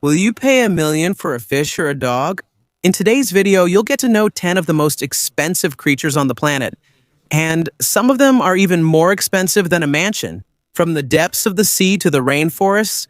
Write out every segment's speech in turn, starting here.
Will you pay $1 million for a fish or a dog? In today's video, you'll get to know 10 of the most expensive creatures on the planet. And some of them are even more expensive than a mansion. From the depths of the sea to the rainforests,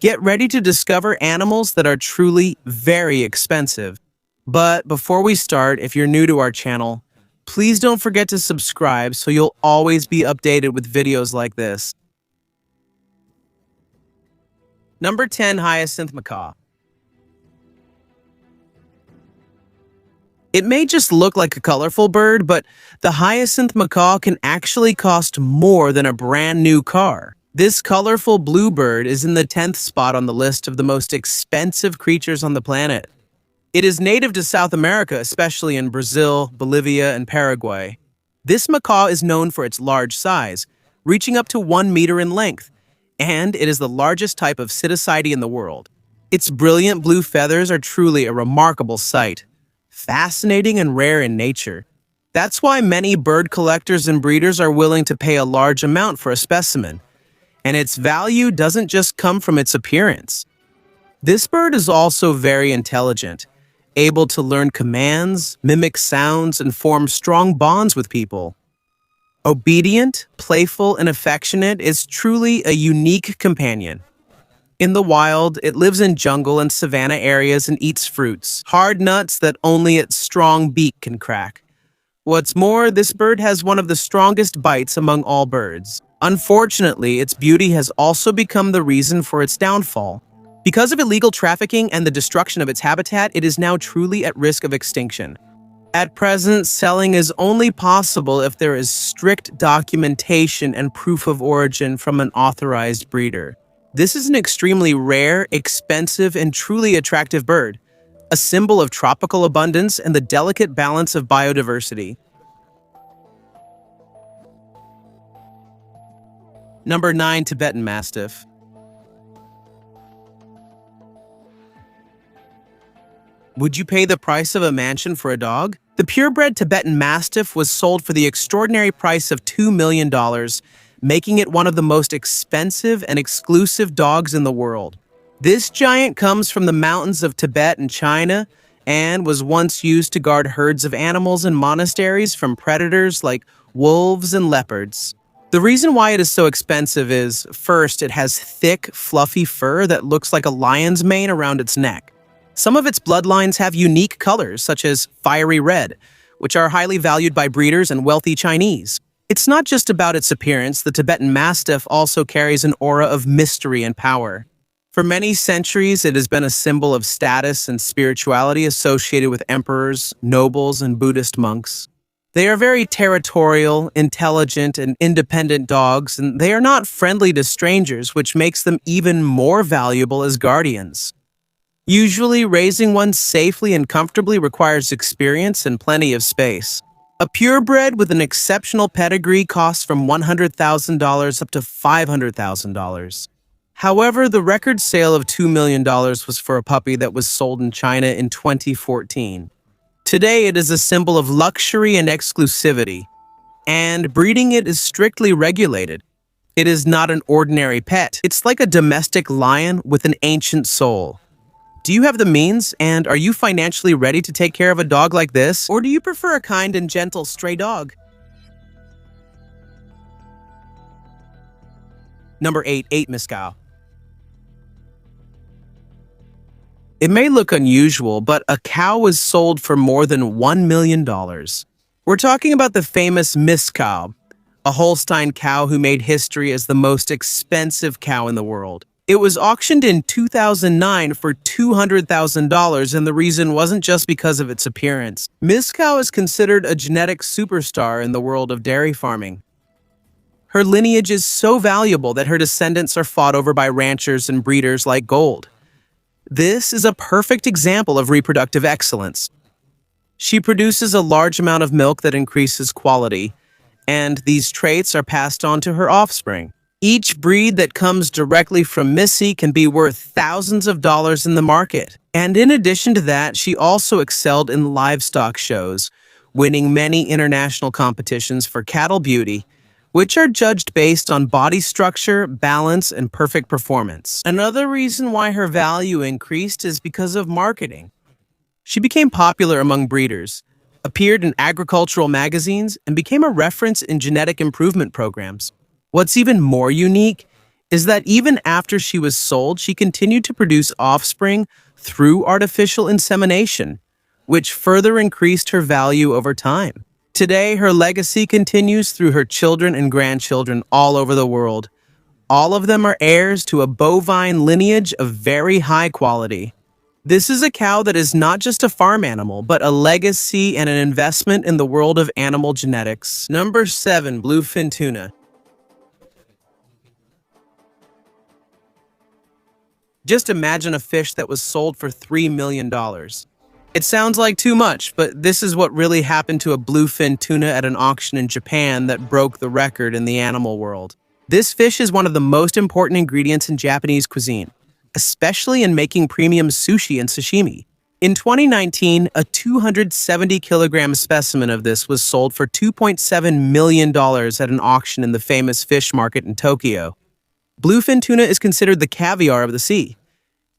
get ready to discover animals that are truly very expensive. But before we start, if you're new to our channel, please don't forget to subscribe so you'll always be updated with videos like this. Number 10. Hyacinth Macaw. It may just look like a colorful bird, but the hyacinth macaw can actually cost more than a brand new car. This colorful blue bird is in the 10th spot on the list of the most expensive creatures on the planet. It is native to South America, especially in Brazil, Bolivia, and Paraguay. This macaw is known for its large size, reaching up to 1 meter in length, and it is the largest type of psittacidea in the world. Its brilliant blue feathers are truly a remarkable sight, fascinating and rare in nature. That's why many bird collectors and breeders are willing to pay a large amount for a specimen. And its value doesn't just come from its appearance. This bird is also very intelligent, able to learn commands, mimic sounds, and form strong bonds with people. Obedient, playful, and affectionate, is truly a unique companion. In the wild, it lives in jungle and savanna areas and eats fruits, hard nuts that only its strong beak can crack. What's more, this bird has one of the strongest bites among all birds. Unfortunately, its beauty has also become the reason for its downfall. Because of illegal trafficking and the destruction of its habitat, it is now truly at risk of extinction. At present, selling is only possible if there is strict documentation and proof of origin from an authorized breeder. This is an extremely rare, expensive, and truly attractive bird, a symbol of tropical abundance and the delicate balance of biodiversity. Number 9. Tibetan Mastiff. Would you pay the price of a mansion for a dog? The purebred Tibetan Mastiff was sold for the extraordinary price of $2 million, making it one of the most expensive and exclusive dogs in the world. This giant comes from the mountains of Tibet and China and was once used to guard herds of animals in monasteries from predators like wolves and leopards. The reason why it is so expensive is, first, it has thick, fluffy fur that looks like a lion's mane around its neck. Some of its bloodlines have unique colors, such as fiery red, which are highly valued by breeders and wealthy Chinese. It's not just about its appearance. The Tibetan Mastiff also carries an aura of mystery and power. For many centuries, it has been a symbol of status and spirituality associated with emperors, nobles, and Buddhist monks. They are very territorial, intelligent, and independent dogs, and they are not friendly to strangers, which makes them even more valuable as guardians. Usually, raising one safely and comfortably requires experience and plenty of space. A purebred with an exceptional pedigree costs from $100,000 up to $500,000. However, the record sale of $2 million was for a puppy that was sold in China in 2014. Today, it is a symbol of luxury and exclusivity, and breeding it is strictly regulated. It is not an ordinary pet. It's like a domestic lion with an ancient soul. Do you have the means, and are you financially ready to take care of a dog like this? Or do you prefer a kind and gentle stray dog? Number 8. Macaw. It may look unusual, but a cow was sold for more than $1 million. We're talking about the famous Macaw, a Holstein cow who made history as the most expensive cow in the world. It was auctioned in 2009 for $200,000, and the reason wasn't just because of its appearance. Macaw is considered a genetic superstar in the world of dairy farming. Her lineage is so valuable that her descendants are fought over by ranchers and breeders like gold. This is a perfect example of reproductive excellence. She produces a large amount of milk that increases quality, and these traits are passed on to her offspring. Each breed that comes directly from Missy can be worth thousands of dollars in the market. And in addition to that, she also excelled in livestock shows, winning many international competitions for cattle beauty, which are judged based on body structure, balance, and perfect performance. Another reason why her value increased is because of marketing. She became popular among breeders, appeared in agricultural magazines, and became a reference in genetic improvement programs. What's even more unique is that even after she was sold, she continued to produce offspring through artificial insemination, which further increased her value over time. Today, her legacy continues through her children and grandchildren all over the world. All of them are heirs to a bovine lineage of very high quality. This is a cow that is not just a farm animal, but a legacy and an investment in the world of animal genetics. Number 7. Bluefin Tuna. Just imagine a fish that was sold for $3 million. It sounds like too much, but this is what really happened to a bluefin tuna at an auction in Japan that broke the record in the animal world. This fish is one of the most important ingredients in Japanese cuisine, especially in making premium sushi and sashimi. In 2019, a 270-kilogram specimen of this was sold for $2.7 million at an auction in the famous fish market in Tokyo. Bluefin tuna is considered the caviar of the sea.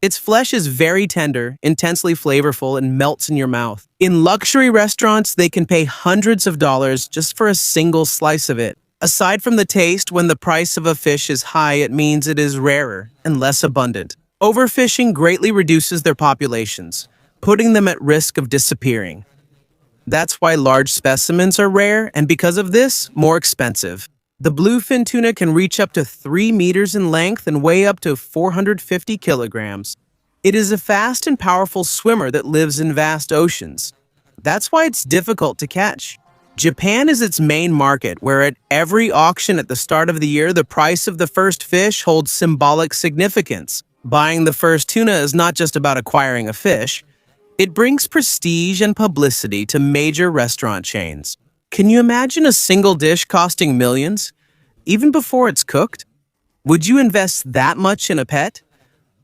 Its flesh is very tender, intensely flavorful, and melts in your mouth. In luxury restaurants, they can pay hundreds of dollars just for a single slice of it. Aside from the taste, when the price of a fish is high, it means it is rarer and less abundant. Overfishing greatly reduces their populations, putting them at risk of disappearing. That's why large specimens are rare, and because of this, more expensive. The bluefin tuna can reach up to 3 meters in length and weigh up to 450 kilograms. It is a fast and powerful swimmer that lives in vast oceans. That's why it's difficult to catch. Japan is its main market, where at every auction at the start of the year, the price of the first fish holds symbolic significance. Buying the first tuna is not just about acquiring a fish. It brings prestige and publicity to major restaurant chains. Can you imagine a single dish costing millions, even before it's cooked? Would you invest that much in a pet?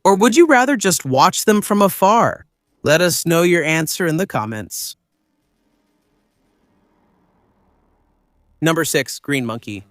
Or would you rather just watch them from afar? Let us know your answer in the comments. Number 6. Green monkey.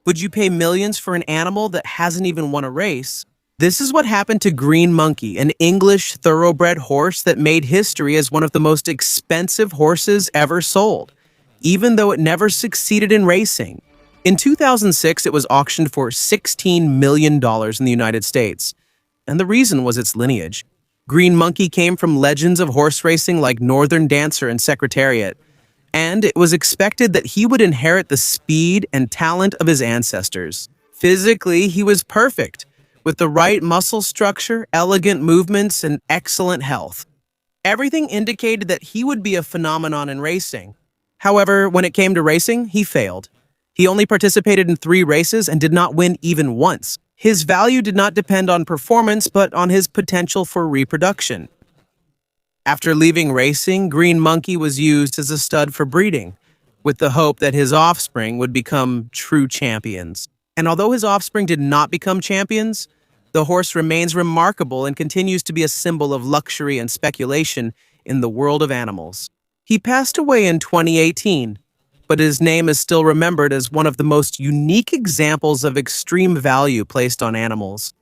Would you pay millions for an animal that hasn't even won a race? This is what happened to Green Monkey, an English thoroughbred horse that made history as one of the most expensive horses ever sold, even though it never succeeded in racing. In 2006, it was auctioned for $16 million in the United States, and the reason was its lineage. Green Monkey came from legends of horse racing like Northern Dancer and Secretariat, and it was expected that he would inherit the speed and talent of his ancestors. Physically, he was perfect, with the right muscle structure, elegant movements, and excellent health. Everything indicated that he would be a phenomenon in racing. However, when it came to racing, he failed. He only participated in 3 races and did not win even once. His value did not depend on performance, but on his potential for reproduction. After leaving racing, Green Monkey was used as a stud for breeding, with the hope that his offspring would become true champions. And although his offspring did not become champions, the horse remains remarkable and continues to be a symbol of luxury and speculation in the world of animals. He passed away in 2018, but his name is still remembered as one of the most unique examples of extreme value placed on animals.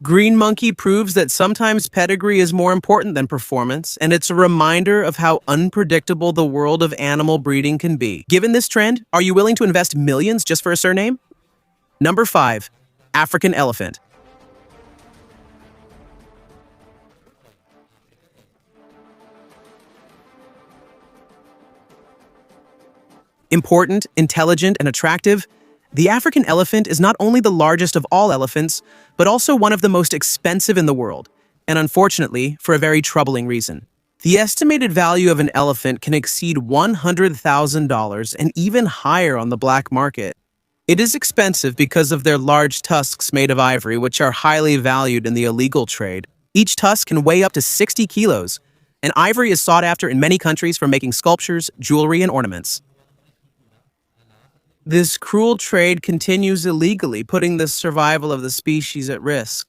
Green Monkey proves that sometimes pedigree is more important than performance, and it's a reminder of how unpredictable the world of animal breeding can be. Given this trend, are you willing to invest millions just for a surname? Number 5. African elephant. Important, intelligent, and attractive, the African elephant is not only the largest of all elephants, but also one of the most expensive in the world, and unfortunately, for a very troubling reason. The estimated value of an elephant can exceed $100,000 and even higher on the black market. It is expensive because of their large tusks made of ivory, which are highly valued in the illegal trade. Each tusk can weigh up to 60 kilos, and ivory is sought after in many countries for making sculptures, jewelry, and ornaments. This cruel trade continues illegally, putting the survival of the species at risk.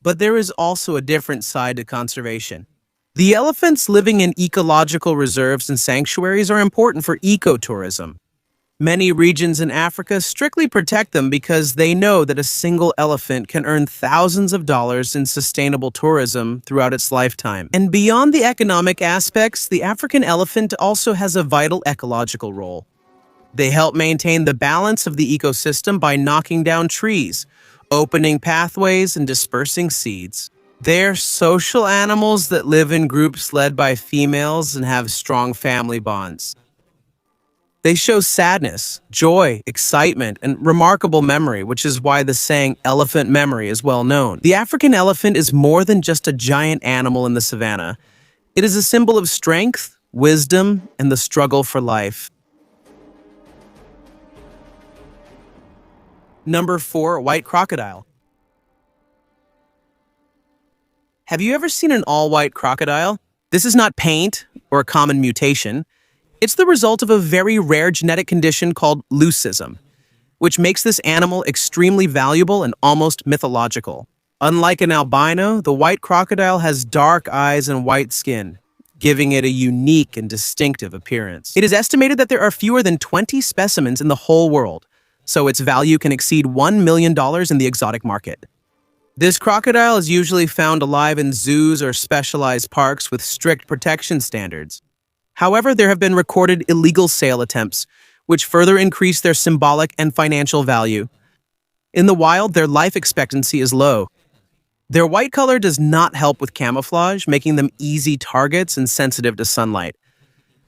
But there is also a different side to conservation. The elephants living in ecological reserves and sanctuaries are important for ecotourism. Many regions in Africa strictly protect them because they know that a single elephant can earn thousands of dollars in sustainable tourism throughout its lifetime. And beyond the economic aspects, the African elephant also has a vital ecological role. They help maintain the balance of the ecosystem by knocking down trees, opening pathways, and dispersing seeds. They're social animals that live in groups led by females and have strong family bonds. They show sadness, joy, excitement, and remarkable memory, which is why the saying elephant memory is well known. The African elephant is more than just a giant animal in the savannah. It is a symbol of strength, wisdom, and the struggle for life. Number 4, white crocodile. Have you ever seen an all-white crocodile? This is not paint or a common mutation. It's the result of a very rare genetic condition called leucism, which makes this animal extremely valuable and almost mythological. Unlike an albino, the white crocodile has dark eyes and white skin, giving it a unique and distinctive appearance. It is estimated that there are fewer than 20 specimens in the whole world, so its value can exceed $1 million in the exotic market. This crocodile is usually found alive in zoos or specialized parks with strict protection standards. However, there have been recorded illegal sale attempts, which further increase their symbolic and financial value. In the wild, their life expectancy is low. Their white color does not help with camouflage, making them easy targets and sensitive to sunlight.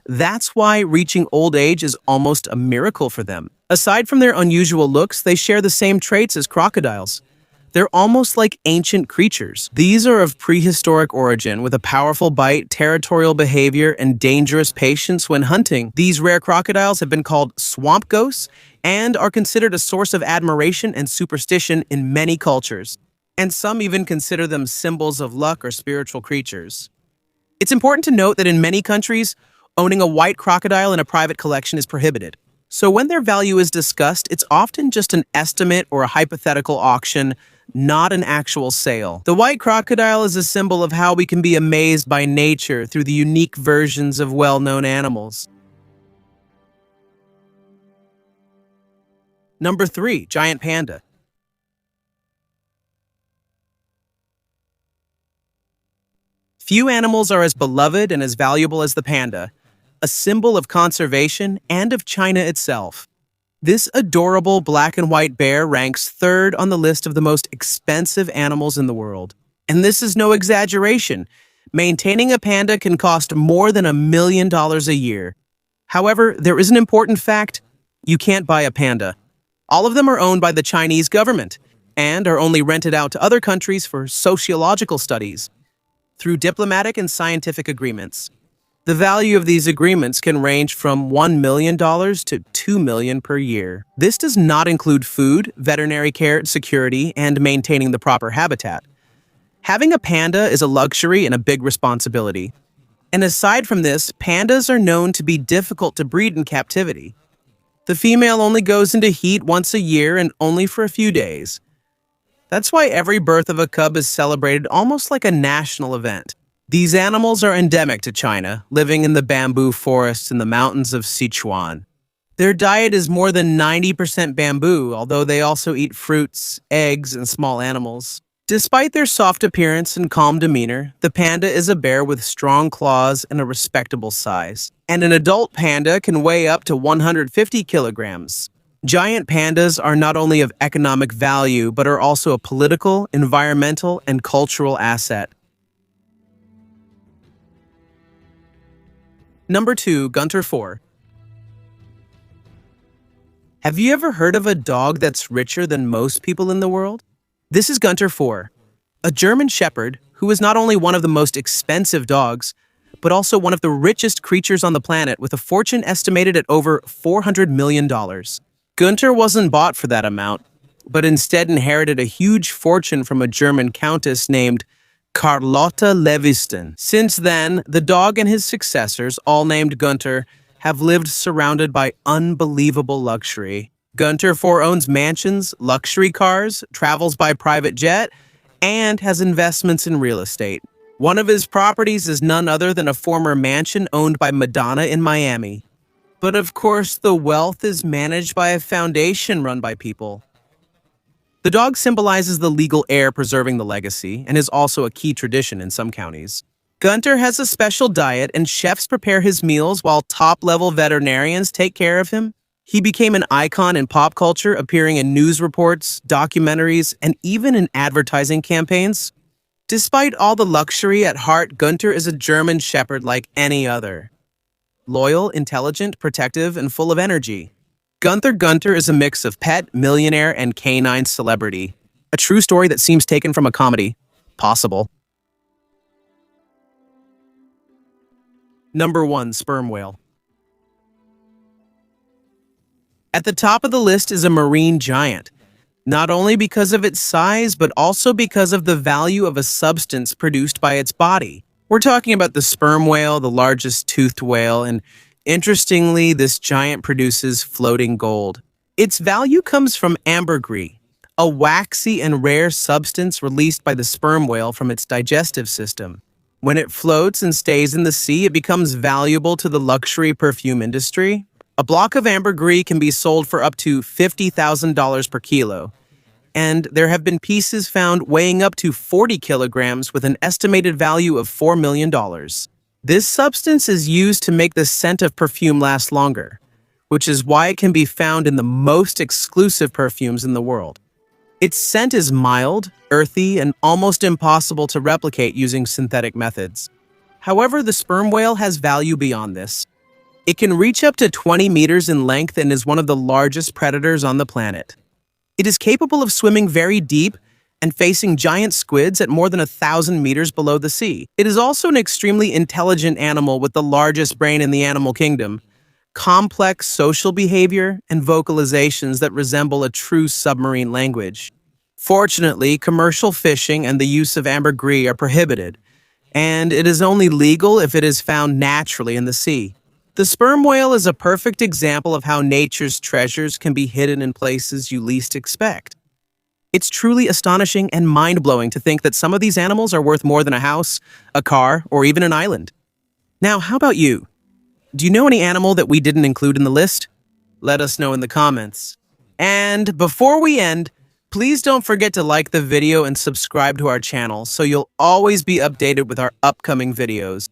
That's why reaching old age is almost a miracle for them. Aside from their unusual looks, they share the same traits as crocodiles. They're almost like ancient creatures. These are of prehistoric origin, with a powerful bite, territorial behavior, and dangerous patience when hunting. These rare crocodiles have been called swamp ghosts and are considered a source of admiration and superstition in many cultures. And some even consider them symbols of luck or spiritual creatures. It's important to note that in many countries, owning a white crocodile in a private collection is prohibited. So when their value is discussed, it's often just an estimate or a hypothetical auction, not an actual sale. The white crocodile is a symbol of how we can be amazed by nature through the unique versions of well-known animals. Number 3, giant panda. Few animals are as beloved and as valuable as the panda, a symbol of conservation and of China itself. This adorable black and white bear ranks third on the list of the most expensive animals in the world. And this is no exaggeration. Maintaining a panda can cost more than $1 million a year. However, there is an important fact: you can't buy a panda. All of them are owned by the Chinese government and are only rented out to other countries for sociological studies through diplomatic and scientific agreements. The value of these agreements can range from $1 million to $2 million per year. This does not include food, veterinary care, security, and maintaining the proper habitat. Having a panda is a luxury and a big responsibility. And aside from this, pandas are known to be difficult to breed in captivity. The female only goes into heat once a year and only for a few days. That's why every birth of a cub is celebrated almost like a national event. These animals are endemic to China, living in the bamboo forests in the mountains of Sichuan. Their diet is more than 90% bamboo, although they also eat fruits, eggs, and small animals. Despite their soft appearance and calm demeanor, the panda is a bear with strong claws and a respectable size. And an adult panda can weigh up to 150 kilograms. Giant pandas are not only of economic value, but are also a political, environmental, and cultural asset. Number 2, Gunter 4. Have you ever heard of a dog that's richer than most people in the world? This is Gunter 4, a German shepherd who is not only one of the most expensive dogs, but also one of the richest creatures on the planet, with a fortune estimated at over $400 million. Gunter wasn't bought for that amount, but instead inherited a huge fortune from a German countess named Carlotta Leviston. Since then, the dog and his successors, all named Gunter, have lived surrounded by unbelievable luxury. Gunter 4 owns mansions, luxury cars, travels by private jet, and has investments in real estate. One of his properties is none other than a former mansion owned by Madonna in Miami. But of course, the wealth is managed by a foundation run by people. The dog symbolizes the legal heir preserving the legacy and is also a key tradition in some counties. Gunter has a special diet and chefs prepare his meals while top-level veterinarians take care of him. He became an icon in pop culture, appearing in news reports, documentaries, and even in advertising campaigns. Despite all the luxury at heart, Gunter is a German Shepherd like any other. Loyal, intelligent, protective, and full of energy. Gunter is a mix of pet, millionaire, and canine celebrity. A true story that seems taken from a comedy. Possible. Number 1. Sperm whale. At the top of the list is a marine giant, not only because of its size, but also because of the value of a substance produced by its body. We're talking about the sperm whale, the largest toothed whale, and interestingly, this giant produces floating gold. Its value comes from ambergris, a waxy and rare substance released by the sperm whale from its digestive system. When it floats and stays in the sea, it becomes valuable to the luxury perfume industry. A block of ambergris can be sold for up to $50,000 per kilo, and there have been pieces found weighing up to 40 kilograms with an estimated value of $4 million. This substance is used to make the scent of perfume last longer, which is why it can be found in the most exclusive perfumes in the world. Its scent is mild, earthy, and almost impossible to replicate using synthetic methods. However, the sperm whale has value beyond this. It can reach up to 20 meters in length and is one of the largest predators on the planet. It is capable of swimming very deep and facing giant squids at more than 1,000 meters below the sea. It is also an extremely intelligent animal with the largest brain in the animal kingdom, complex social behavior, and vocalizations that resemble a true submarine language. Fortunately, commercial fishing and the use of ambergris are prohibited, and it is only legal if it is found naturally in the sea. The sperm whale is a perfect example of how nature's treasures can be hidden in places you least expect. It's truly astonishing and mind-blowing to think that some of these animals are worth more than a house, a car, or even an island. Now, how about you? Do you know any animal that we didn't include in the list? Let us know in the comments. And before we end, please don't forget to like the video and subscribe to our channel so you'll always be updated with our upcoming videos.